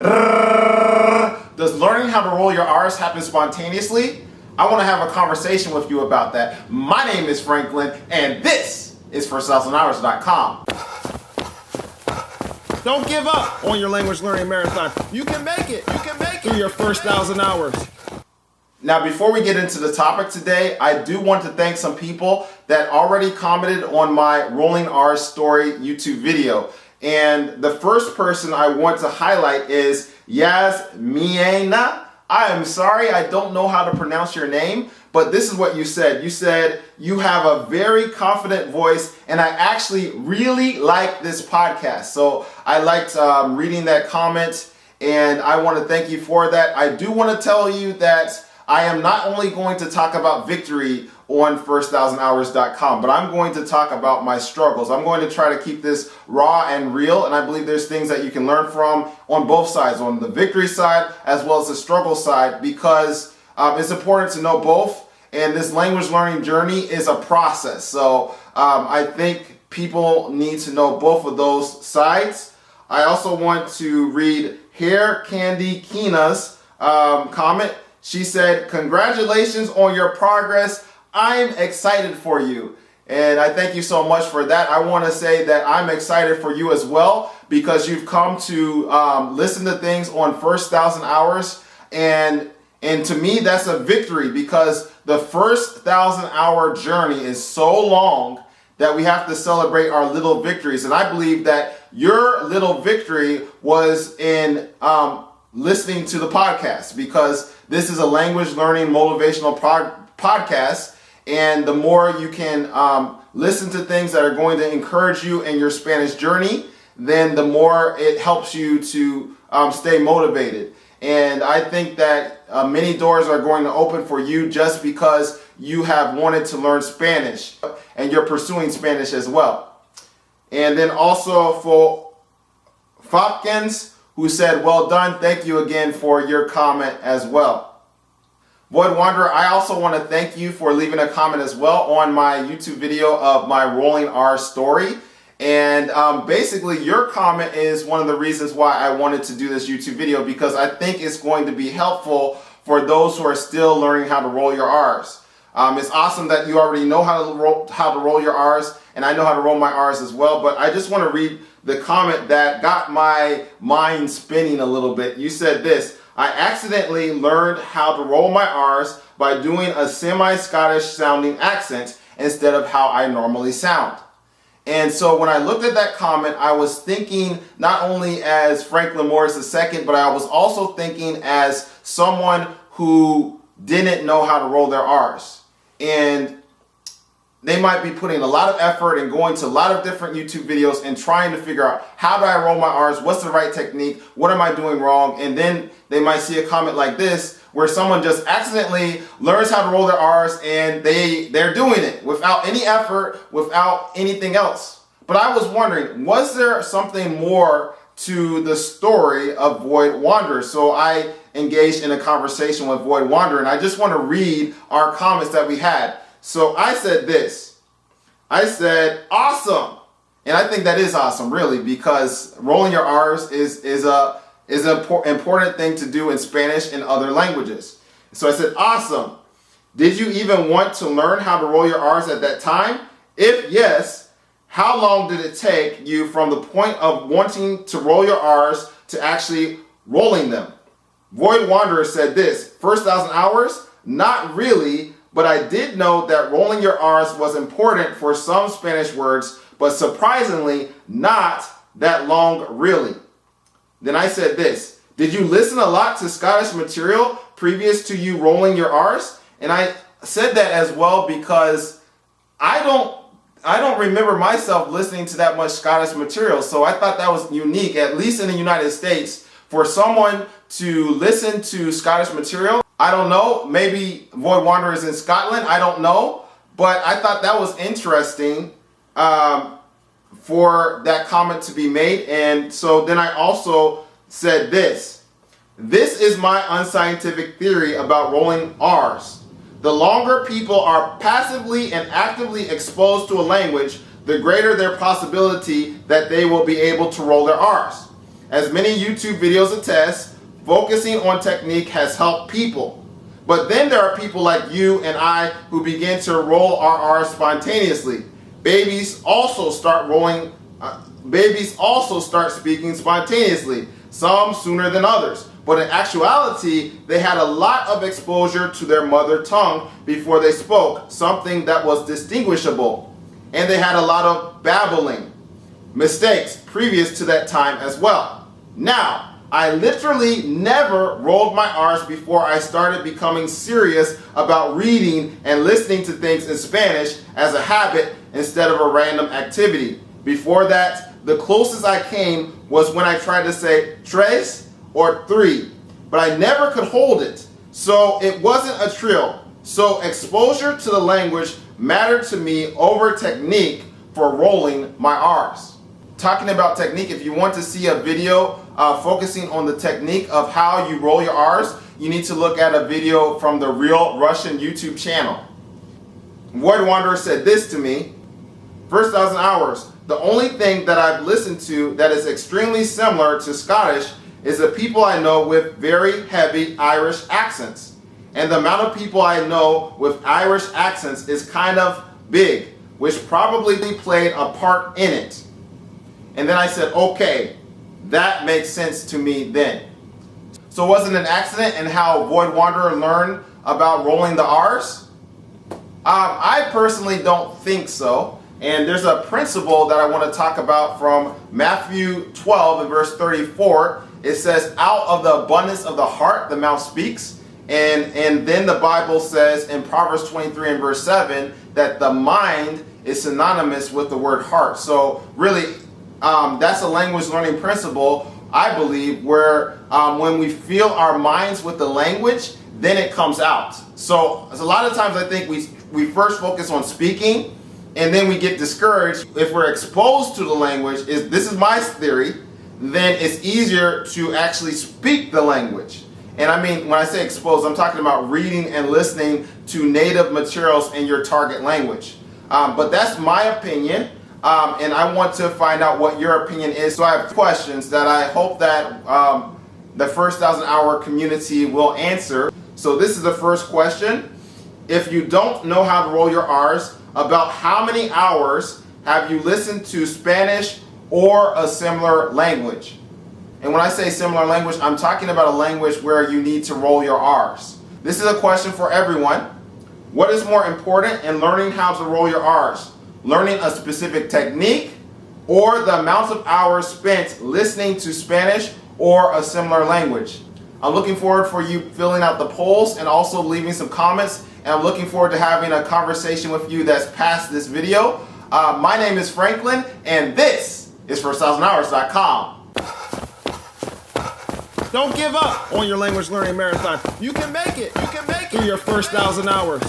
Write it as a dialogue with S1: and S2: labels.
S1: Does learning how to roll your R's happen spontaneously? I want to have a conversation with you about that. My name is Franklin, and this is for1000hours.com. Don't give up on your language learning marathon. You can make it. You can make it through your first 1,000 hours. Now, before we get into the topic today, I do want to thank some people that already commented on my Rolling R's Story YouTube video. And the first person I want to highlight is Yasmiena. I am sorry, I don't know how to pronounce your name, but this is what you said. You said, you have a very confident voice, and I actually really like this podcast. So I liked reading that comment, and I want to thank you for that. I do want to tell you that I am not only going to talk about victory on first1000hours.com, but I'm going to talk about my struggles. I'm going to try to keep this raw and real, and I believe there's things that you can learn from on both sides, on the victory side as well as the struggle side, because it's important to know both, and this language learning journey is a process. So I think people need to know both of those sides. I also want to read Hair Candy Kina's comment. She said, congratulations on your progress. I'm excited for you. And I thank you so much for that. I want to say that I'm excited for you as well, because you've come to listen to things on first 1,000 hours. And to me, that's a victory, because the first 1,000-hour journey is so long that we have to celebrate our little victories. And I believe that your little victory was in listening to the podcast, because this is a language learning motivational podcast. And the more you can listen to things that are going to encourage you in your Spanish journey, then the more it helps you to stay motivated. And I think that many doors are going to open for you just because you have wanted to learn Spanish and you're pursuing Spanish as well. And then also for Fopkins, who said, well done, thank you again for your comment as well. Void Wanderer, I also want to thank you for leaving a comment as well on my YouTube video of my Rolling R story. And basically your comment is one of the reasons why I wanted to do this YouTube video, because I think it's going to be helpful for those who are still learning how to roll your R's. It's awesome that you already know how to roll your R's, and I know how to roll my R's as well, but I just want to read the comment that got my mind spinning a little bit. You said this: I accidentally learned how to roll my R's by doing a semi-Scottish sounding accent instead of how I normally sound. And so when I looked at that comment, I was thinking not only as Franklin Morris II, but I was also thinking as someone who didn't know how to roll their R's. And they might be putting a lot of effort and going to a lot of different YouTube videos and trying to figure out, how do I roll my R's? What's the right technique? What am I doing wrong? And then they might see a comment like this, where someone just accidentally learns how to roll their R's and they're doing it without any effort, without anything else. But I was wondering, was there something more to the story of Void Wanderer? So I engaged in a conversation with Void Wanderer, and I just want to read our comments that we had. So I said this. I said, awesome. And I think that is awesome, really, because rolling your R's is an important thing to do in Spanish and other languages. So I said, awesome. Did you even want to learn how to roll your R's at that time? If yes, how long did it take you from the point of wanting to roll your R's to actually rolling them? Void Wanderer said this: first 1,000 hours? Not really, but I did know that rolling your R's was important for some Spanish words, but surprisingly, not that long, really. Then I said this: did you listen a lot to Scottish material previous to you rolling your R's? And I said that as well because I don't remember myself listening to that much Scottish material. So I thought that was unique, at least in the United States, for someone to listen to Scottish material. I don't know, maybe Void Wanderer is in Scotland, I don't know. But I thought that was interesting for that comment to be made. And so then I also said this: this is my unscientific theory about rolling R's. The longer people are passively and actively exposed to a language, the greater their possibility that they will be able to roll their R's. As many YouTube videos attest, focusing on technique has helped people. But then there are people like you and I who begin to roll our R's spontaneously. Babies also start speaking spontaneously, some sooner than others. But in actuality, they had a lot of exposure to their mother tongue before they spoke, something that was distinguishable. And they had a lot of babbling mistakes previous to that time as well. Now, I literally never rolled my R's before I started becoming serious about reading and listening to things in Spanish as a habit instead of a random activity. Before that, the closest I came was when I tried to say tres or three, but I never could hold it. So it wasn't a trill. So exposure to the language mattered to me over technique for rolling my R's. Talking about technique, if you want to see a video focusing on the technique of how you roll your R's, you need to look at a video from the Real Russian YouTube channel. Void Wanderer said this to me: first 1,000 hours, the only thing that I've listened to that is extremely similar to Scottish is the people I know with very heavy Irish accents. And the amount of people I know with Irish accents is kind of big, which probably played a part in it. And then I said, okay, that makes sense to me then. So it wasn't an accident in how Void Wanderer learned about rolling the R's? I personally don't think so. And there's a principle that I want to talk about from Matthew 12 and verse 34. It says, out of the abundance of the heart, the mouth speaks. And then the Bible says in Proverbs 23 and verse 7 that the mind is synonymous with the word heart. So really, that's a language learning principle, I believe, where when we fill our minds with the language, then it comes out. So a lot of times I think we first focus on speaking, and then we get discouraged. If we're exposed to the language, this is my theory, then it's easier to actually speak the language. And I mean, when I say exposed, I'm talking about reading and listening to native materials in your target language. But that's my opinion. And I want to find out what your opinion is. So I have questions that I hope that the first 1,000 hour community will answer. So this is the first question. If you don't know how to roll your R's, about how many hours have you listened to Spanish or a similar language? And when I say similar language, I'm talking about a language where you need to roll your R's. This is a question for everyone. What is more important in learning how to roll your R's? Learning a specific technique or the amount of hours spent listening to Spanish or a similar language? I'm looking forward for you filling out the polls and also leaving some comments. And I'm looking forward to having a conversation with you that's past this video. My name is Franklin, and this is first1000hours.com. Don't give up on your language learning marathon. You can make it. You can make it through your first 1,000 hours.